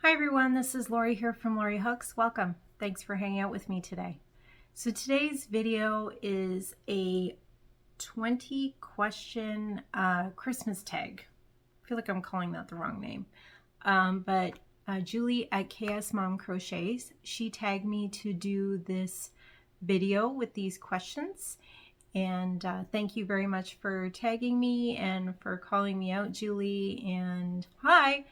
Hi everyone, this is Lori here from Lori Hooks. Welcome. Thanks for hanging out with me today. So today's video is a 20 question Christmas tag. I feel like I'm calling that the wrong name. But Julie at KS Mom Crochets, she tagged me to do this video with these questions. And thank you very much for tagging me and for calling me out, Julie. And hi.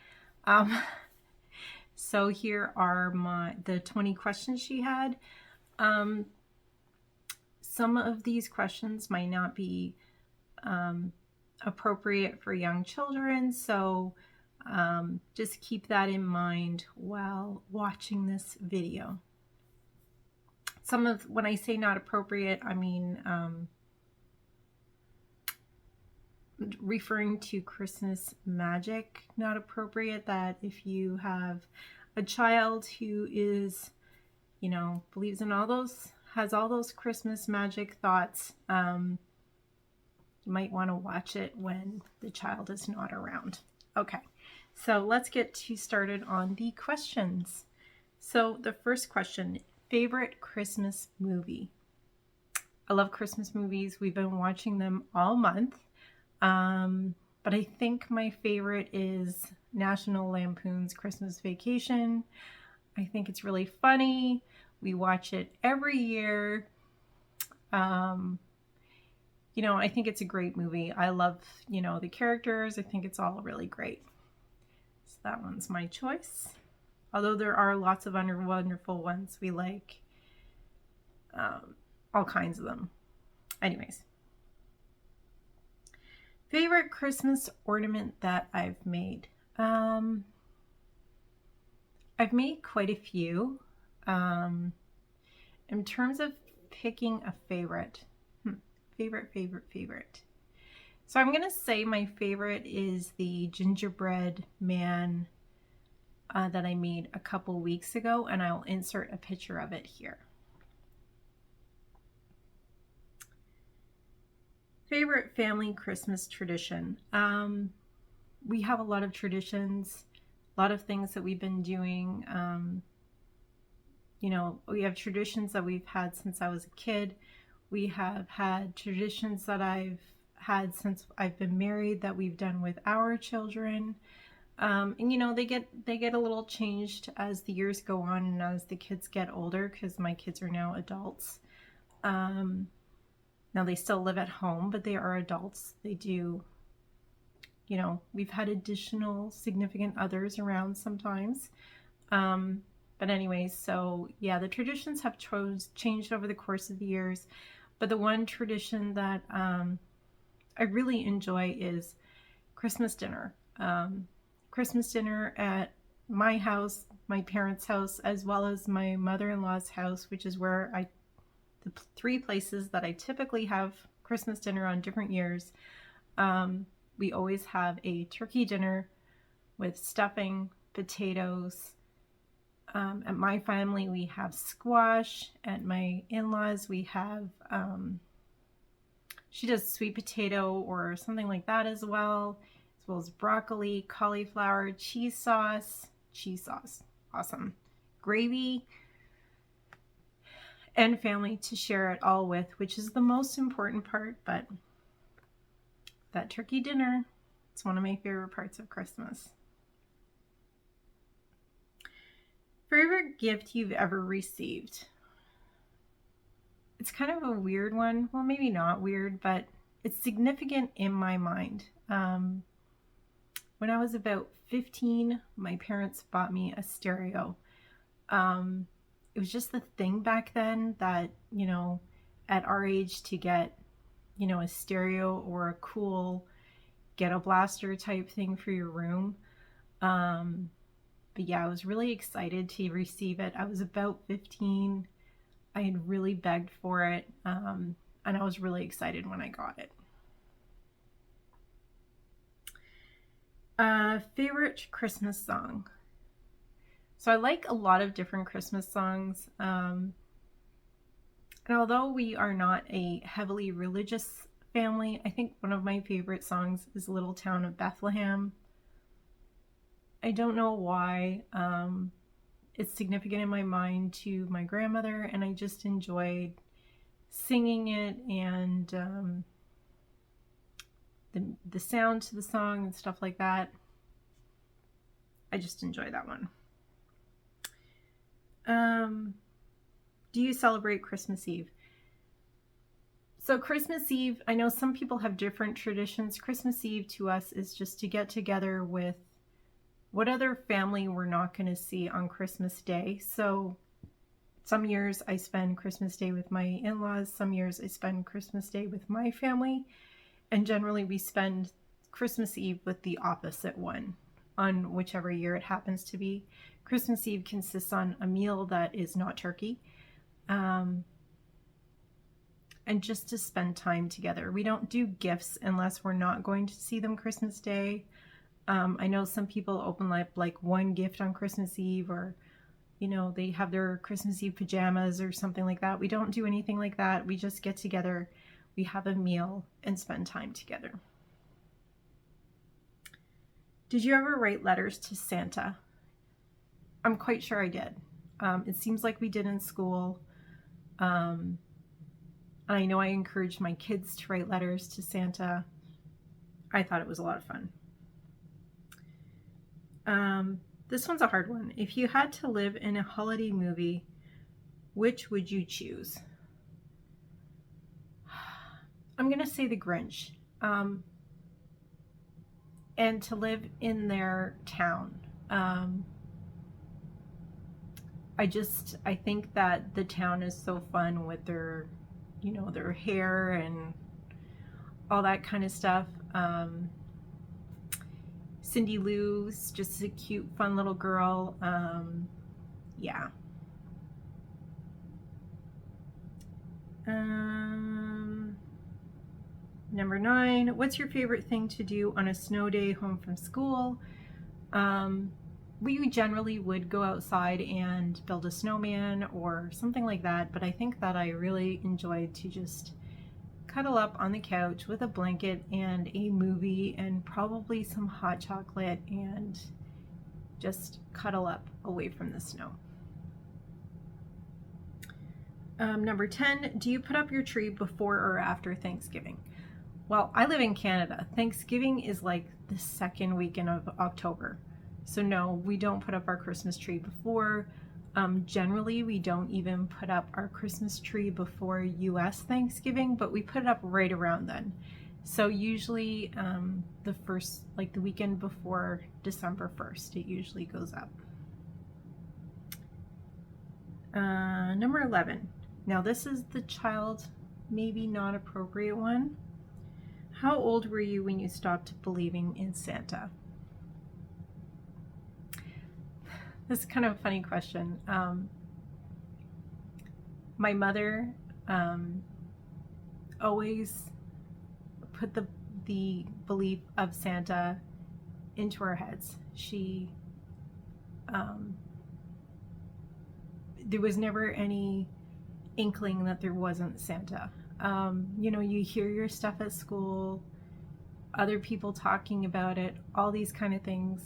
So here are the 20 questions she had. Some of these questions might not be appropriate for young children, so just keep that in mind while watching this video. When I say not appropriate, I mean referring to Christmas magic, not appropriate, that if you have a child who is, believes in has all those Christmas magic thoughts, you might want to watch it when the child is not around. Okay, so let's get started on the questions. So the first question, favorite Christmas movie? I love Christmas movies. We've been watching them all month. But I think my favorite is National Lampoon's Christmas Vacation. I think it's really funny. We watch it every year. I think it's a great movie. I love, the characters. I think it's all really great. So that one's my choice. Although there are lots of wonderful ones we like. All kinds of them. Anyways. Favorite Christmas ornament that I've made? I've made quite a few. In terms of picking a favorite, favorite. So I'm gonna say my favorite is the gingerbread man that I made a couple weeks ago, and I'll insert a picture of it here. Favorite family Christmas tradition. We have a lot of traditions, a lot of things that we've been doing. We have traditions that we've had since I was a kid. We have had traditions that I've had since I've been married that we've done with our children. And they get a little changed as the years go on and as the kids get older, because my kids are now adults. Now they still live at home, but they are adults. They do, we've had additional significant others around sometimes. But anyways, so yeah, the traditions have changed over the course of the years. But the one tradition that I really enjoy is Christmas dinner. Christmas dinner at my house, my parents' house, as well as my mother-in-law's house, which is where the three places that I typically have Christmas dinner on different years. We always have a turkey dinner with stuffing, potatoes. At my family, we have squash. At my in-laws, we have, she does sweet potato or something like that as well as broccoli, cauliflower, cheese sauce, awesome, gravy, and family to share it all with, which is the most important part. But that turkey dinner, it's one of my favorite parts of Christmas. Favorite gift you've ever received? It's kind of a weird one. Well, maybe not weird, but it's significant in my mind. When I was about 15, my parents bought me a stereo. It was just the thing back then that, at our age to get, a stereo or a cool ghetto blaster type thing for your room. But yeah, I was really excited to receive it. I was about 15. I had really begged for it. And I was really excited when I got it. Favorite Christmas song? So I like a lot of different Christmas songs. And although we are not a heavily religious family, I think one of my favorite songs is Little Town of Bethlehem. I don't know why. It's significant in my mind to my grandmother, and I just enjoyed singing it, and the sound to the song and stuff like that. I just enjoy that one. Do you celebrate Christmas Eve? So Christmas Eve, I know some people have different traditions. Christmas Eve to us is just to get together with what other family we're not going to see on Christmas Day. So some years I spend Christmas Day with my in-laws, some years I spend Christmas Day with my family, and generally we spend Christmas Eve with the opposite one on whichever year it happens to be. Christmas Eve consists on a meal that is not turkey, and just to spend time together. We don't do gifts unless we're not going to see them Christmas Day. I know some people open up like one gift on Christmas Eve, or they have their Christmas Eve pajamas or something like that. We don't do anything like that. We just get together, we have a meal, and spend time together. Did you ever write letters to Santa? I'm quite sure I did. It seems like we did in school. I know I encouraged my kids to write letters to Santa. I thought it was a lot of fun. This one's a hard one. If you had to live in a holiday movie, which would you choose? I'm going to say The Grinch. And to live in their town. I think that the town is so fun with their hair and all that kind of stuff. Cindy Lou's just a cute, fun little girl. Yeah. Number 9, what's your favorite thing to do on a snow day home from school? We generally would go outside and build a snowman or something like that, but I think that I really enjoyed to just cuddle up on the couch with a blanket and a movie and probably some hot chocolate and just cuddle up away from the snow. Number 10, do you put up your tree before or after Thanksgiving? Well, I live in Canada. Thanksgiving is like the second weekend of October. So no, we don't put up our Christmas tree before. Generally, we don't even put up our Christmas tree before US Thanksgiving, but we put it up right around then. So usually the weekend before December 1st, it usually goes up. Number 11. Now this is the child, maybe not appropriate one. How old were you when you stopped believing in Santa? This is kind of a funny question. My mother always put the belief of Santa into our heads. There was never any inkling that there wasn't Santa. You hear your stuff at school, other people talking about it, all these kind of things.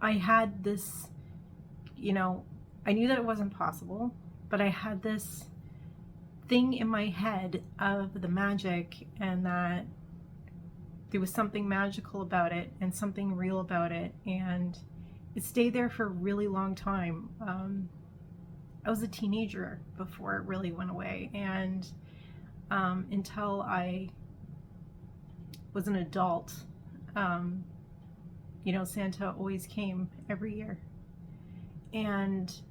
I had this, I knew that it wasn't possible, but I had this thing in my head of the magic and that there was something magical about it and something real about it, and it stayed there for a really long time. I was a teenager before it really went away, and until I was an adult, Santa always came every year, and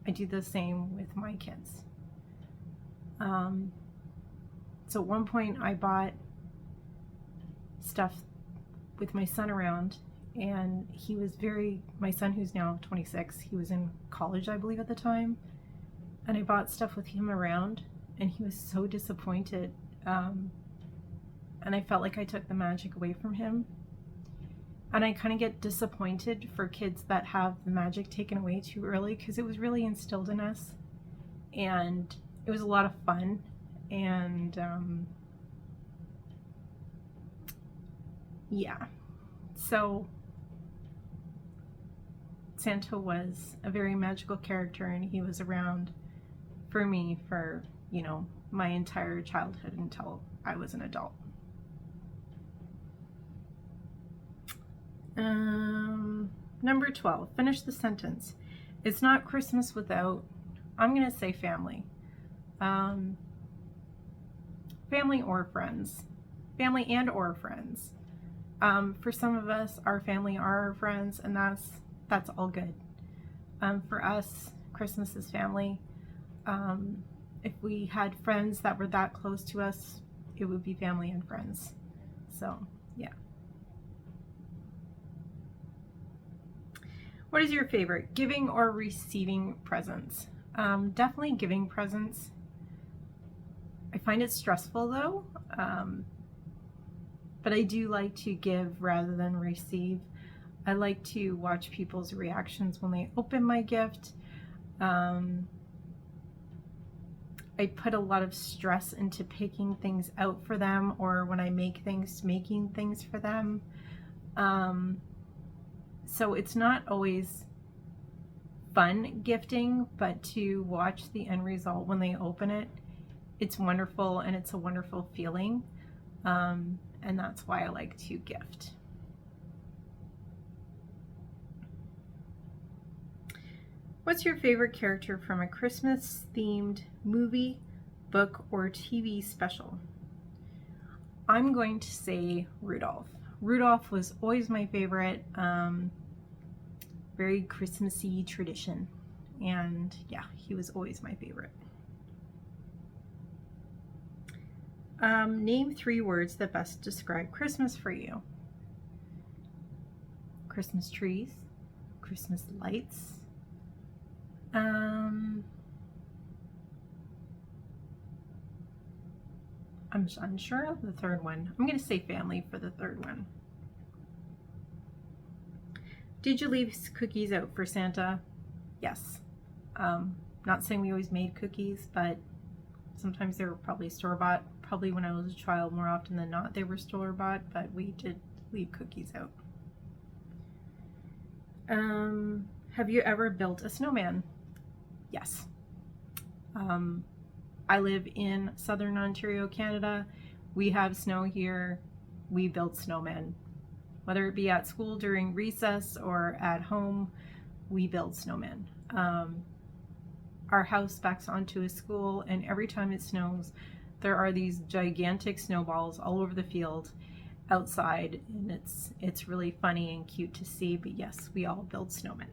I do the same with my kids. So at one point I bought stuff with my son around, and my son, who's now 26, he was in college, I believe, at the time, and I bought stuff with him around, and he was so disappointed, and I felt like I took the magic away from him. And I kind of get disappointed for kids that have the magic taken away too early, because it was really instilled in us, and it was a lot of fun, and yeah. So Santa was a very magical character, and he was around for me for, my entire childhood until I was an adult. Number 12, finish the sentence. It's not Christmas without, I'm going to say family. Family or friends. Family and or friends. For some of us, our family are our friends, and that's all good. For us, Christmas is family. If we had friends that were that close to us, it would be family and friends. So, yeah. What is your favorite, giving or receiving presents? Definitely giving presents. I find it stressful though, but I do like to give rather than receive. I like to watch people's reactions when they open my gift. I put a lot of stress into picking things out for them, or when I make things, making things for them. So it's not always fun gifting, but to watch the end result when they open it, it's wonderful, and it's a wonderful feeling. And that's why I like to gift. What's your favorite character from a Christmas-themed movie, book, or TV special? I'm going to say Rudolph. Rudolph was always my favorite. Very Christmassy tradition. And yeah, he was always my favorite. Name 3 words that best describe Christmas for you. Christmas trees, Christmas lights. I'm unsure of the third one. I'm going to say family for the third one. Did you leave cookies out for Santa? Yes. Not saying we always made cookies, but sometimes they were probably store-bought. Probably when I was a child, more often than not, they were store-bought, but we did leave cookies out. Have you ever built a snowman? Yes. I live in southern Ontario, Canada. We have snow here. We build snowmen. Whether it be at school during recess or at home, we build snowmen. Our house backs onto a school, and every time it snows, there are these gigantic snowballs all over the field outside, and it's really funny and cute to see. But yes, we all build snowmen.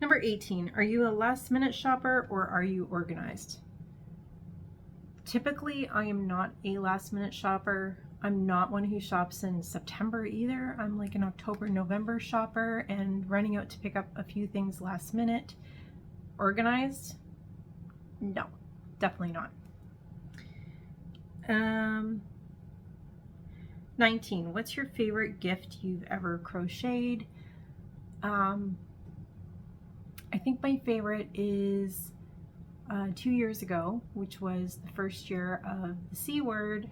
Number 18, are you a last minute shopper or are you organized? Typically, I am not a last minute shopper. I'm not one who shops in September either. I'm like an October, November shopper and running out to pick up a few things last minute. Organized? No, definitely not. 19, what's your favorite gift you've ever crocheted? I think my favorite is 2 years ago, which was the first year of the C word.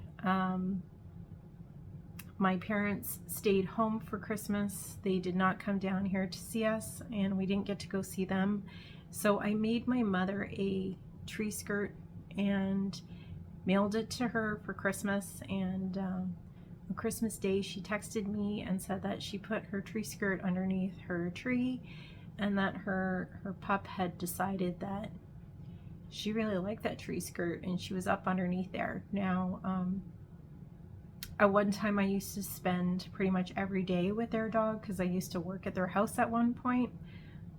My parents stayed home for Christmas. They did not come down here to see us, and we didn't get to go see them. So I made my mother a tree skirt and mailed it to her for Christmas. And on Christmas Day, she texted me and said that she put her tree skirt underneath her tree, and that her pup had decided that she really liked that tree skirt, and she was up underneath there. Now, at one time I used to spend pretty much every day with their dog because I used to work at their house at one point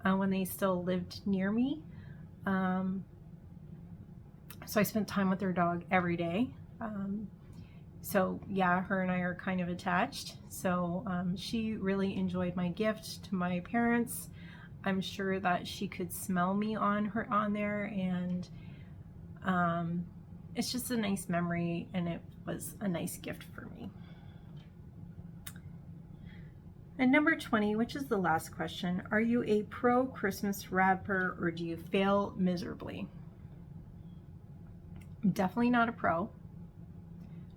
when they still lived near me. So I spent time with their dog every day. So yeah, her and I are kind of attached. So she really enjoyed my gift to my parents. I'm sure that she could smell me on there, and it's just a nice memory, and it was a nice gift for me. And number 20, which is the last question, are you a pro Christmas wrapper or do you fail miserably? I'm definitely not a pro.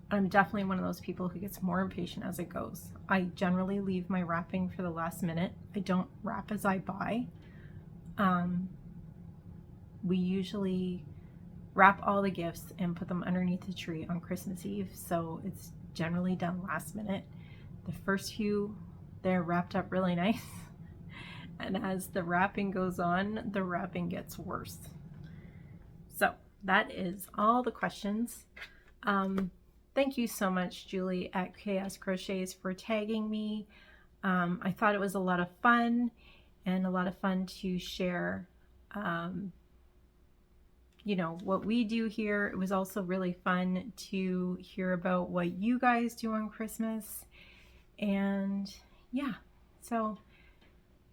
I'm definitely one of those people who gets more impatient as it goes. I generally leave my wrapping for the last minute. I don't wrap as I buy. We usually wrap all the gifts and put them underneath the tree on Christmas Eve, so it's generally done last minute. The first few, they're wrapped up really nice, and as the wrapping goes on, the wrapping gets worse. So that is all the questions. Thank you so much, Julie at Chaos Crochets, for tagging me. I thought it was a lot of fun, and a lot of fun to share you know, what we do here. It was also really fun to hear about what you guys do on Christmas. And yeah, so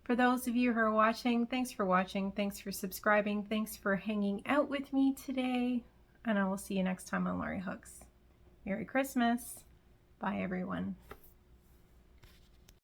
for those of you who are watching, thanks for watching. Thanks for subscribing. Thanks for hanging out with me today. And I will see you next time on Laurie Hooks. Merry Christmas. Bye, everyone.